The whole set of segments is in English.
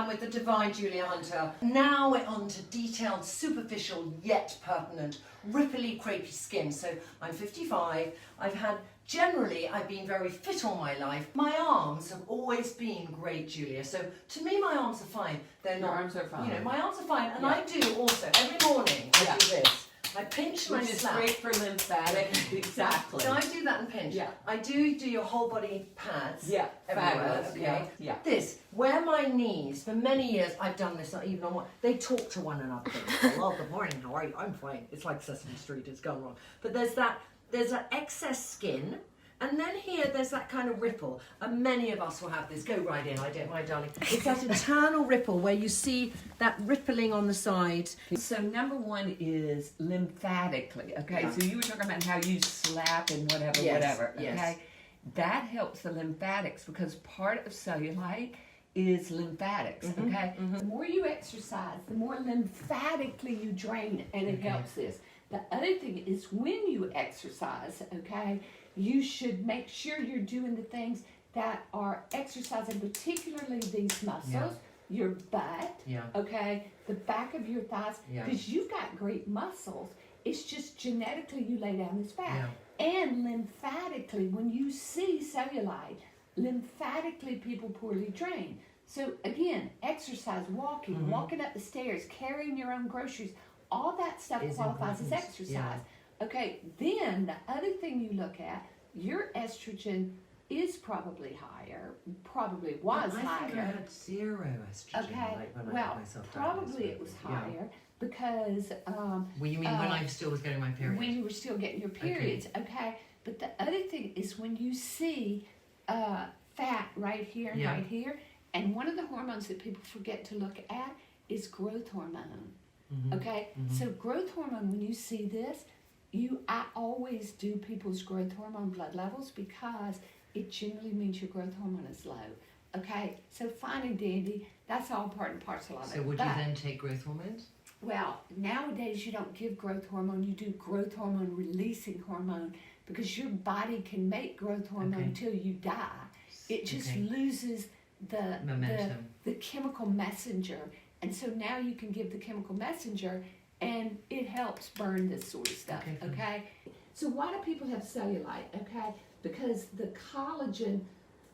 am with the divine Julia Hunter. Now we're on to detailed, superficial, yet pertinent, ripply, crepey skin. So I'm 55, I've been very fit all my life. My arms have always been great, Julia. So to me, my arms are fine. They're not. Your arms are fine. You know, my arms are fine. And I do also, every morning, I do this. I pinch and I slap. Which is great for lymphatic. Exactly. So I do that and pinch. Yeah. I do your whole body pads. Yeah. Everywhere. Fabulous. Okay. Yeah. This, where my knees, for many years, I've done this, not even on one, they talk to one another. Hello, good morning, how are you? I'm fine. It's like Sesame Street, it's gone wrong. But there's that excess skin. And then here, there's that kind of ripple, and many of us will have this. Go right in, I don't mind, darling. It's that internal ripple where you see that rippling on the side. So number one is lymphatically, okay? Yeah. So you were talking about how you slap and whatever, okay? Yes. That helps the lymphatics because part of cellulite is lymphatics, okay? The more you exercise, the more lymphatically you drain, and it helps this. The other thing is when you exercise, okay, you should make sure you're doing the things that are exercising, particularly these muscles, your butt, okay, the back of your thighs, because you've got great muscles. It's just genetically you lay down this fat. And lymphatically, when you see cellulite, lymphatically people poorly drain. So again, exercise, walking up the stairs, carrying your own groceries, all that stuff qualifies as exercise. Okay, then the other thing you look at, your estrogen is probably higher, probably was higher. I think I had 0 estrogen. Okay, like when I well, got myself probably it was higher because... well, you mean when I still was getting my period? When you were still getting your periods, okay. But the other thing is when you see fat right here and right here, and one of the hormones that people forget to look at is growth hormone. Okay, so growth hormone, when you see this, I always do people's growth hormone blood levels because it generally means your growth hormone is low. Okay, so fine and dandy, that's all part and parcel of it. So would you then take growth hormones? Well, nowadays you don't give growth hormone, you do growth hormone releasing hormone because your body can make growth hormone until you die. It just loses the momentum, the chemical messenger. And so now you can give the chemical messenger and it helps burn this sort of stuff, okay? So why do people have cellulite, okay? Because the collagen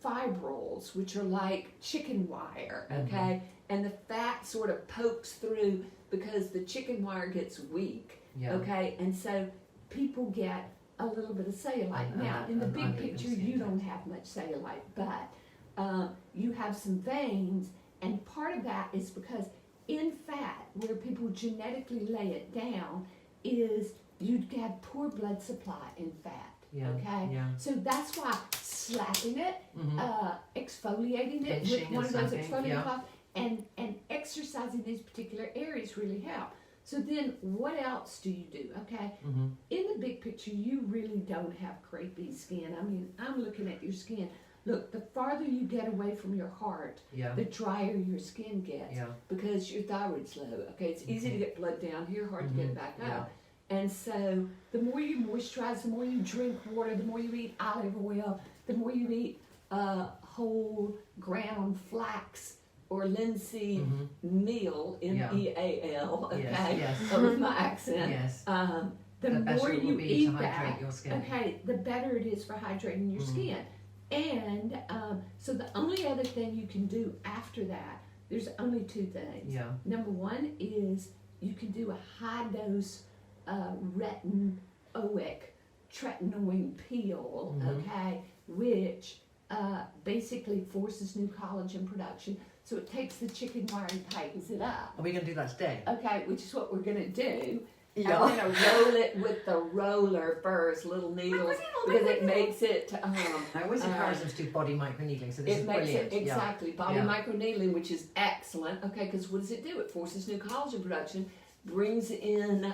fibrils, which are like chicken wire, okay? And the fat sort of pokes through because the chicken wire gets weak, okay? And so people get a little bit of cellulite. Now, in the big picture, you don't have much cellulite, but you have some veins, and part of that is because in fat, where people genetically lay it down, is you'd have poor blood supply in fat. So that's why slapping it, exfoliating it with one of those exfoliating cloths, and exercising these particular areas really help. So then what else do you do? Okay, in the big picture, you really don't have crepey skin. I mean, I'm looking at your skin. Look, the farther you get away from your heart, the drier your skin gets because your thyroid's low. Okay, it's easy to get blood down here, hard to get it back up. And so the more you moisturize, the more you drink water, the more you eat olive oil, the more you eat whole ground flax or linseed meal, meal, okay, with my accent. The more you eat that, the better it is for hydrating your skin. And so the only other thing you can do after that, there's only 2 things. Number one is you can do a high dose retinoid peel, okay, which basically forces new collagen production. So it takes the chicken wire and tightens it up. Are we going to do that today? Okay, which is what we're going to do. I'm going to roll it with the roller first, little needles, because it makes it... I always encourage them to do body microneedling, so this is brilliant. Exactly, body microneedling, which is excellent, okay, because what does it do? It forces new collagen production, brings in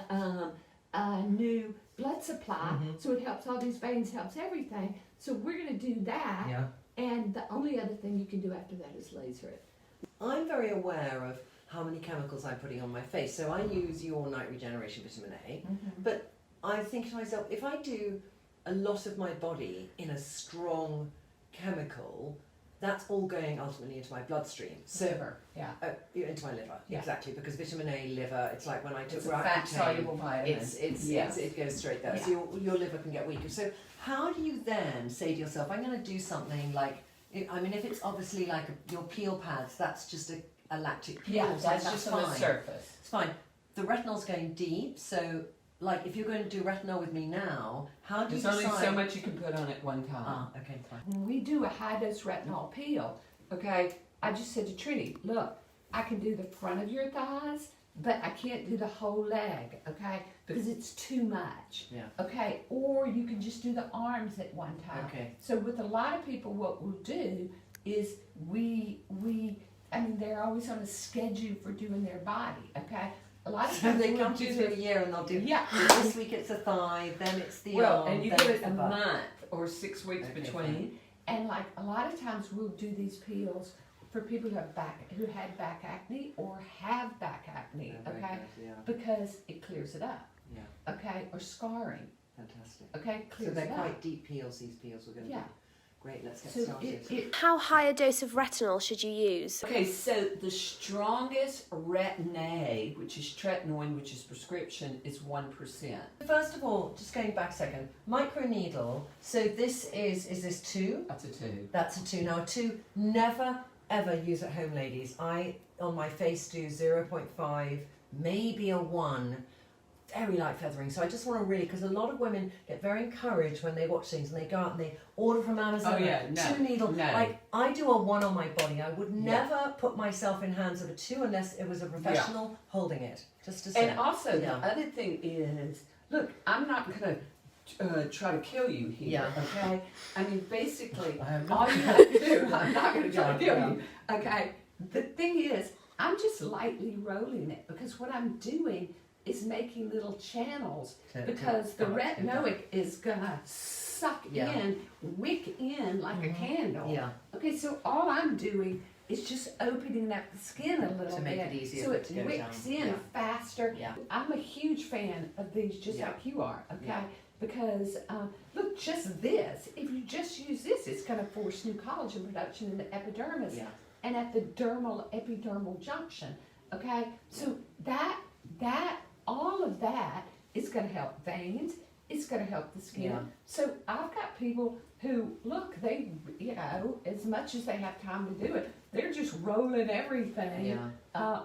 new blood supply, so it helps all these veins, helps everything. So we're going to do that, and the only other thing you can do after that is laser it. I'm very aware of how many chemicals I'm putting on my face. So I use your night regeneration vitamin A, but I think to myself, if I do a lot of my body in a strong chemical, that's all going ultimately into my bloodstream. So Liver, yeah. Into my liver, Yeah. exactly, because vitamin A liver, it's like when I took It's a fat-soluble vitamin. it goes straight there. Yeah. So your liver can get weaker. So how do you then say to yourself, I'm going to do something like, I mean, if it's obviously like your peel pads, that's just a lactic peel, Yeah, so that's it's just just on the fine. surface. It's fine. The retinol's going deep, so like if you're going to do retinol with me now, how do you There's decide? only so much you can put on at one time. Ah, okay, fine. When we do a high-dose retinol peel, okay, I just said to Trinny, look, I can do the front of your thighs, but I can't do the whole leg, okay, because it's too much. Yeah. Okay, or you can just do the arms at one time. Okay. So with a lot of people, what we'll do is I mean, they're always on a schedule for doing their body, okay? A lot of So times they we'll come to you through a year and they'll do, Yeah. this week it's a thigh, then it's the Well, arm, and you then give it's it the a butt. month or 6 weeks Okay, between. And like a lot of times we'll do these peels for people who had back acne or have back acne, Yeah, very okay? good, yeah, because it clears it up, yeah, okay? Or scarring, fantastic. okay? So Clears they're it quite up. deep peels, these peels we're going to Yeah. do. Great, let's get So started. How high a dose of retinol should you use? Okay, so the strongest Retin-A, which is tretinoin, which is prescription, is 1%. First of all, just going back a second, microneedle, so this is this 2? That's a 2. That's a 2. Now a 2, never ever use at home, ladies. I, on my face, do 0.5, maybe a 1. Very light feathering. So I just want to really, because a lot of women get very encouraged when they watch things and they go out and they order from Amazon. Oh, yeah, no, 2 needle. no. Like I do a 1 on my body. I would Yeah. never put myself in hands of a 2 unless it was a professional holding it. Just to say. And also, Yeah. the other thing is, look, I'm not going to try to kill you here, Yeah. okay? I mean, basically, I am all not. you have to do, I'm not going to try to kill Yeah. you, okay? The thing is, I'm just lightly rolling it because what I'm doing is making little channels because the retinoic is gonna suck Yeah. in, wick in like a candle. Yeah. Okay, so all I'm doing is just opening up the skin a little To bit make it easier so for it it to go wicks down. in Yeah. faster. Yeah. I'm a huge fan of these, just Yeah. like you are. Okay, Yeah. because look, just this. If you just use this, it's gonna force new collagen production in the epidermis Yeah. and at the epidermal junction. Okay, so that all of that is going to help veins. It's going to help the skin. Yeah. So I've got people who look, they as much as they have time to do it, they're just rolling everything Yeah.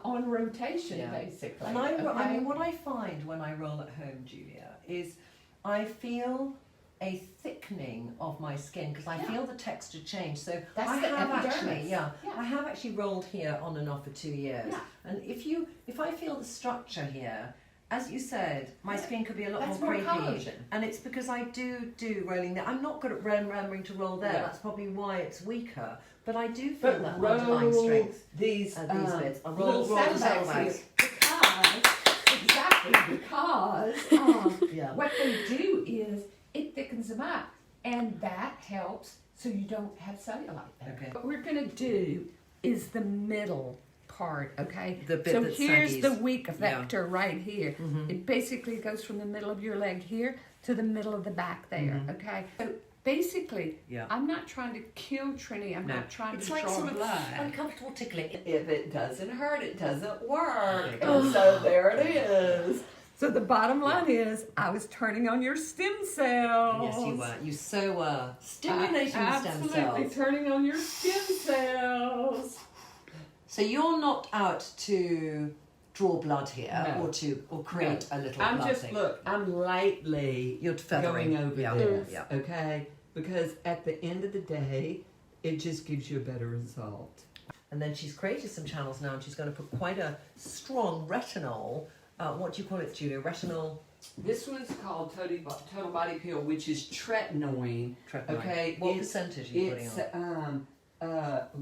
on rotation Yeah. basically. And I okay? mean, what I find when I roll at home, Julia, is I feel a thickening of my skin because I Yeah. feel the texture change. So That's I the have epidermis. actually, Yeah. I have actually rolled here on and off for 2 years. Yeah. And if I feel the structure here, as you said, my Yeah. skin could be a lot That's more more crepey. collagen. And it's because I do rolling there. I'm not good at remembering to roll there. Yeah. That's probably why it's weaker. But I do feel But that roll underlying strength. these These bits. I'll little roll the saddlebags saddlebags. here because Yeah. what they do is it thickens them up, and that helps so you don't have cellulite there. Okay. What we're gonna do is the middle part, okay? The bit so that here's saggies. the weak Yeah. vector right here. It basically goes from the middle of your leg here to the middle of the back there, okay? So basically, Yeah. I'm not trying to kill Trinny. I'm not trying It's to like draw sort of blood. uncomfortable tickling. If it doesn't hurt, it doesn't work. Oh. And so there it is. So the bottom line is, I was turning on your stem cells. Yes, you were. You so were. Stimulating the stem Absolutely cells. turning on your stem cells. So you're not out to draw blood here No. or create a little I'm blood just, thing. look, I'm lightly You're feathering. going over Yeah. this, Yeah. okay? Because at the end of the day, it just gives you a better result. And then she's created some channels now, and she's going to put quite a strong retinol. What do you call it, Julia? Retinol. This one's called Total Body Peel, which is tretinoin. Okay, What it's- percentage are you putting It's on?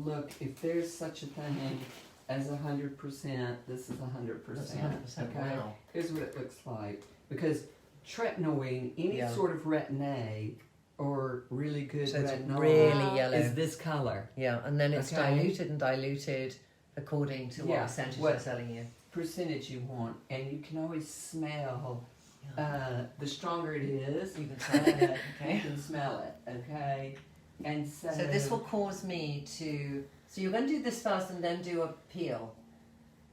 look, if there's such a thing as 100%, this is 100%. That's 100%. Okay, Wow. here's what it looks like. Because tretinoin, any Yeah. sort of Retin-A or really good So it's retinol really yellow. is this color. Yeah, and then it's Okay. diluted according to what Yeah, percentage what- they're selling you. Percentage you want, and you can always smell. The stronger it is, You can smell it. you Okay. can smell it. Okay. And so this will cause me to. So you're going to do this first and then do a peel.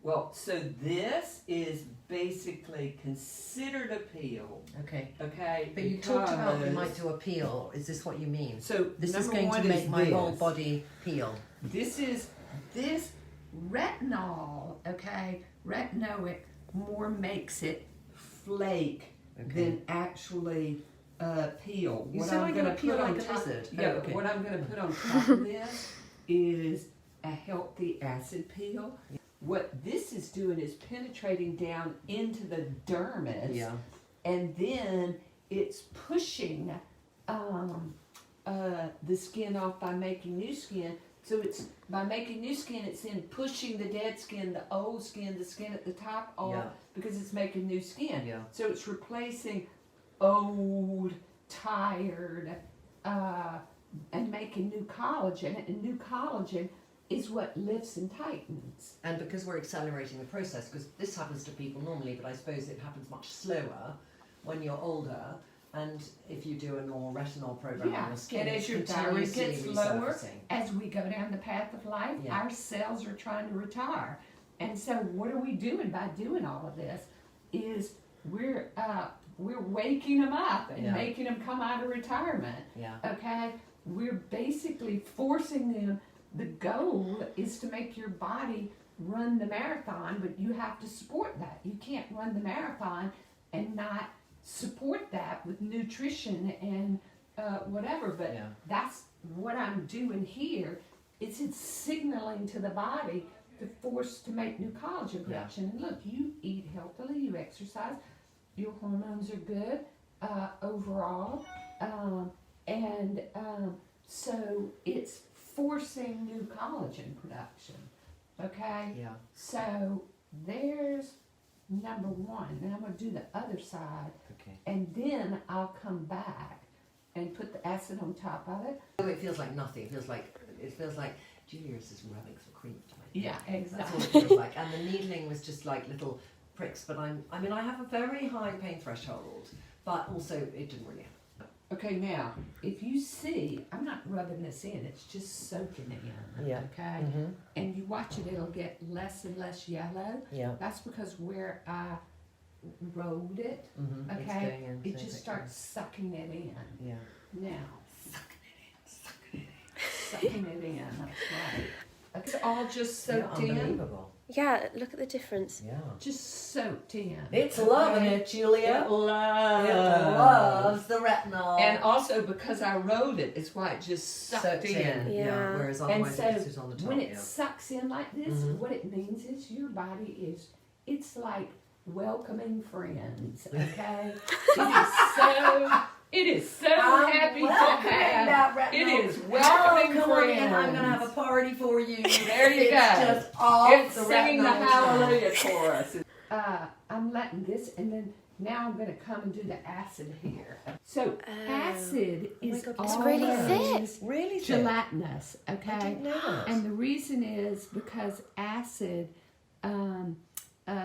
Well, so this is basically considered a peel. Okay. Okay. But you talked about you might do a peel. Is this what you mean? So This is number going one to make is my this. whole body peel. This retinol, okay? Retinoic more makes it flake than actually peel. You What said I'm I'm going gonna to peel put on like a top, lizard. yeah, Oh, okay. what I'm going to put on top of this is a healthy acid peel. What this is doing is penetrating down into the dermis, and then it's pushing the skin off by making new skin. So it's by making new skin, it's then pushing the dead skin, the old skin, the skin at the top off because it's making new skin. Yeah. So it's replacing old, tired, and making new collagen. And new collagen is what lifts and tightens. And because we're accelerating the process, because this happens to people normally, but I suppose it happens much slower when you're older. And if you do a normal retinol program on your skin, and as it's your thyroid continuously gets lower, resurfacing. as we go down the path of life, our cells are trying to retire. And so what are we doing by doing all of this? Is we're waking them up and making them come out of retirement. Okay? We're basically forcing them. The goal is to make your body run the marathon, but you have to support that. You can't run the marathon and not support that with nutrition and whatever. But that's what I'm doing here. It's signaling to the body to force to make new collagen production. And look, you eat healthily, you exercise, your hormones are good overall, so it's forcing new collagen production. Okay? Yeah. So there's number one. Then I'm going to do the other side. Okay. And then I'll come back and put the acid on top of it. Oh, it feels like nothing. It feels like Julius is rubbing some cream to my Yeah, That's exactly. what it feels like. And the needling was just like little pricks. But I have a very high pain threshold, but also it didn't really happen. Okay, now, if you see, I'm not rubbing this in, it's just soaking it in. Yeah. Okay? And you watch it, it'll get less and less yellow. Yeah. That's because where I rolled it, It's okay, going in, it so just it starts sucking it in. Yeah. Now, sucking it in, that's right. It's all just soaked in. Unbelievable. Yeah, look at the difference. Yeah. Just soaked in. It's loving it, Julia. It loves. It loves the retinol. And also because I rolled it, it's why it just sucked in. Yeah. Whereas And otherwise so it just is on the top. when it sucks in like this, what it means is your body it's like welcoming friends, okay? It is so happy to have. It is welcoming friends. I'm going to have a party for you. There you it's go. Just off It's the singing the retinol hallelujah chorus. I'm letting this, and then now I'm going to come and do the acid here. So acid is God, it's really always thick. Really thick. gelatinous, okay? I didn't know that. And the reason is because acid,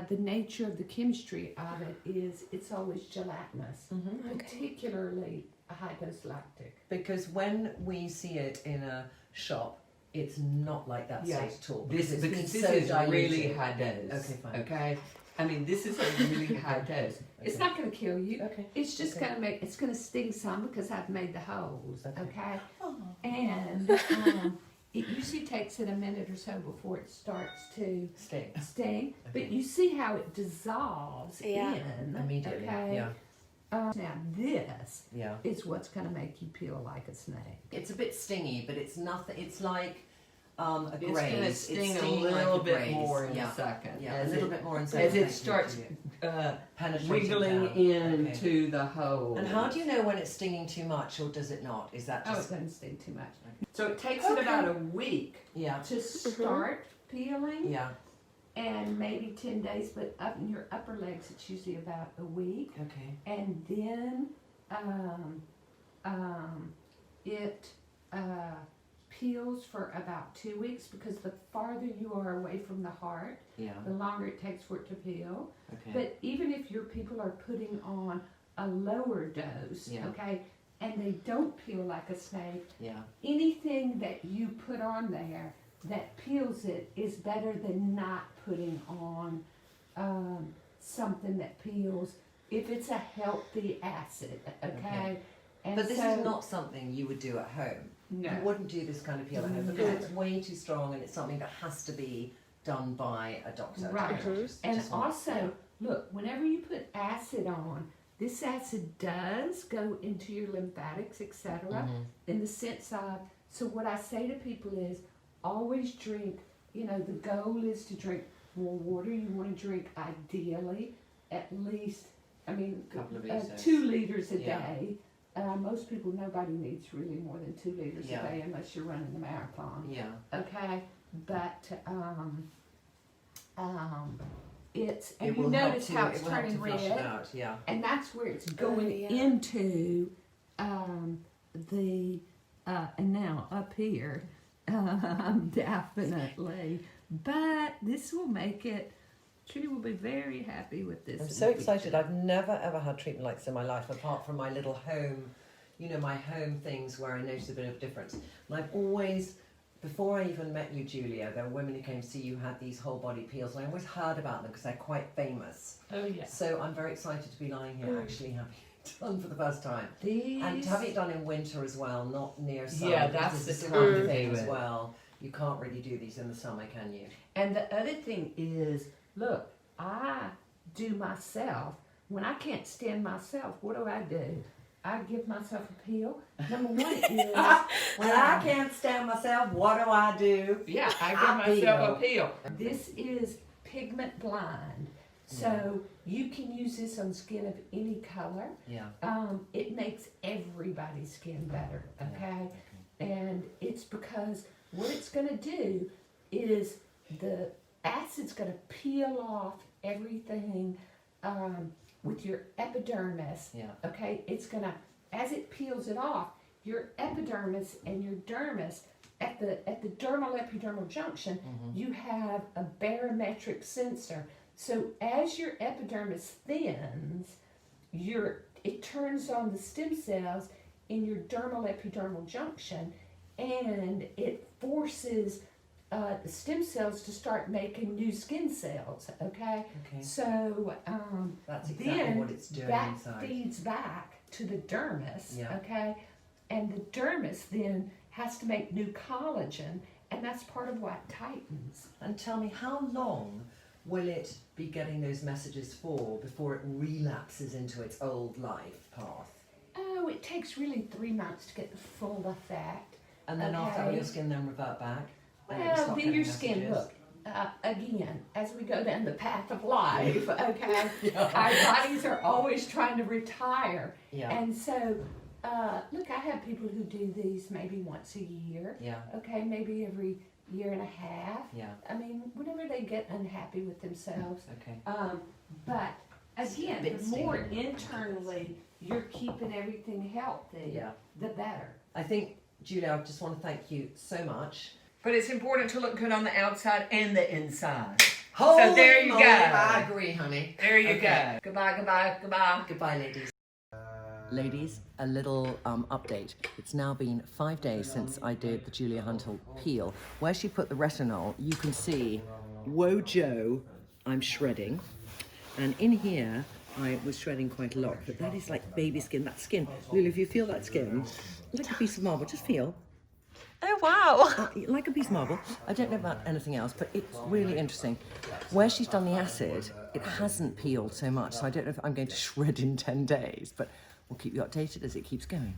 the nature of the chemistry of it is it's always gelatinous, particularly a high dose lactic. Because when we see it in a shop, it's not like that state at all. This it's is been this so is diluted. really high dose. Okay, fine. Okay, I mean this is a really high dose. It's not going to kill you. Okay. It's just going to it's going to sting some because I've made the holes. Okay, and it usually takes it a minute or so before it starts to sting. But you see how it dissolves in Immediately. Okay. Yeah. Now this Yeah. is what's going to make you peel like a snake. It's a bit stingy, but it's nothing. It's like a It's graze. going to It's sting a stinging little like bit graze. more in Yeah. a second. Yeah, as a little it, bit more in a as second. it Thank you, starts Julia. Penetrating wiggling down. into the hole. And how do you know when it's stinging too much or does it not? Is that Oh, it just doesn't sting too much. So it takes it about a week yeah, to start peeling, yeah, and maybe 10 days. But up in your upper legs, it's usually about a week. okay, And then it peels for about 2 weeks because the farther you are away from the heart, yeah, the longer it takes for it to peel. okay, But even if your people are putting on a lower dose, Yeah. okay, and they don't peel like a snake, Yeah. anything that you put on there that peels it is better than not putting on something that peels if it's a healthy acid, okay? And But this so, is not something you would do at home. No. You wouldn't do this kind of peel at home because it's way too strong and it's something that has to be done by a doctor. Right. And Just want- also, look, whenever you put acid on, this acid does go into your lymphatics, etc., in the sense of, so what I say to people is always drink, you know, the goal is to drink more water. You want to drink ideally at least, I mean, Couple of liters. 2 liters a Yeah. day. Nobody needs really more than 2 liters Yeah. a day unless you're running the marathon. Yeah. Okay, but it's, and It you will help notice to- how it it's will help turning to flush it red, out, yeah. and that's where it's going yeah. into the and now up here, definitely. But this will make it. Trinny will be very happy with this. I'm in so the excited. future. I've never ever had treatment like this in my life, apart from my little home, you know, my home things where I noticed a bit of difference. And I've always, before I even met you, Julia, there were women who came to see you who had these whole body peels, and I always heard about them because they're quite famous. Oh yeah. So I'm very excited to be lying here actually having it done for the first time. These. And to have it done in winter as well, not near summer. Yeah, because that's this the is time another to thing do as it. well. You can't really do these in the summer, can you? And the other thing is, look, I do myself. When I can't stand myself, what do? I give myself a peel. Number one is When I can't stand myself, what do? yeah, I I give myself peel. a peel. This is pigment blind, so you can use this on skin of any color. Yeah. It makes everybody's skin better, okay? And it's because what it's going to do is the acid's going to peel off everything with your epidermis. Yeah. Okay, it's going to, as it peels it off, your epidermis and your dermis at the dermal epidermal junction, you have a barometric sensor. So as your epidermis thins, it turns on the stem cells in your dermal epidermal junction, and it forces the stem cells to start making new skin cells. Okay. Okay. So That's exactly then what it's doing that inside. feeds back to the dermis. Yeah. Okay. And the dermis then has to make new collagen, and that's part of what tightens. And tell me, how long will it be getting those messages for before it relapses into its old life path? Oh, it takes really 3 months to get the full effect. And then after that, will Okay. your skin then revert back? And it will Well, start then getting your skin, messages? look, again, as we go down the path of life, okay, Yeah. our bodies are always trying to retire. Yeah. And so, look, I have people who do these maybe once a year, Yeah. okay, maybe every year and a half. Yeah. I mean, whenever they get unhappy with themselves. Okay. But again, Bit the more stinging. internally you're keeping everything healthy, Yeah. the better. I think, Julia, I just want to thank you so much. But it's important to look good on the outside and the inside. Holy there you moly, go. I agree, honey. There you Okay. go. Goodbye, goodbye, goodbye. Goodbye, ladies. Ladies, a little update. It's now been 5 days since I did the Julia Hunter peel. Where she put the retinol, you can see, whoa, Joe, I'm shredding. And in here, I was shredding quite a lot, but that is like baby skin. That skin, Lulu, if you feel that skin, like a piece of marble, just feel. Oh, wow. Like a piece of marble. I don't know about anything else, but it's really interesting. Where she's done the acid, it hasn't peeled so much, so I don't know if I'm going to shred in 10 days, but we'll keep you updated as it keeps going.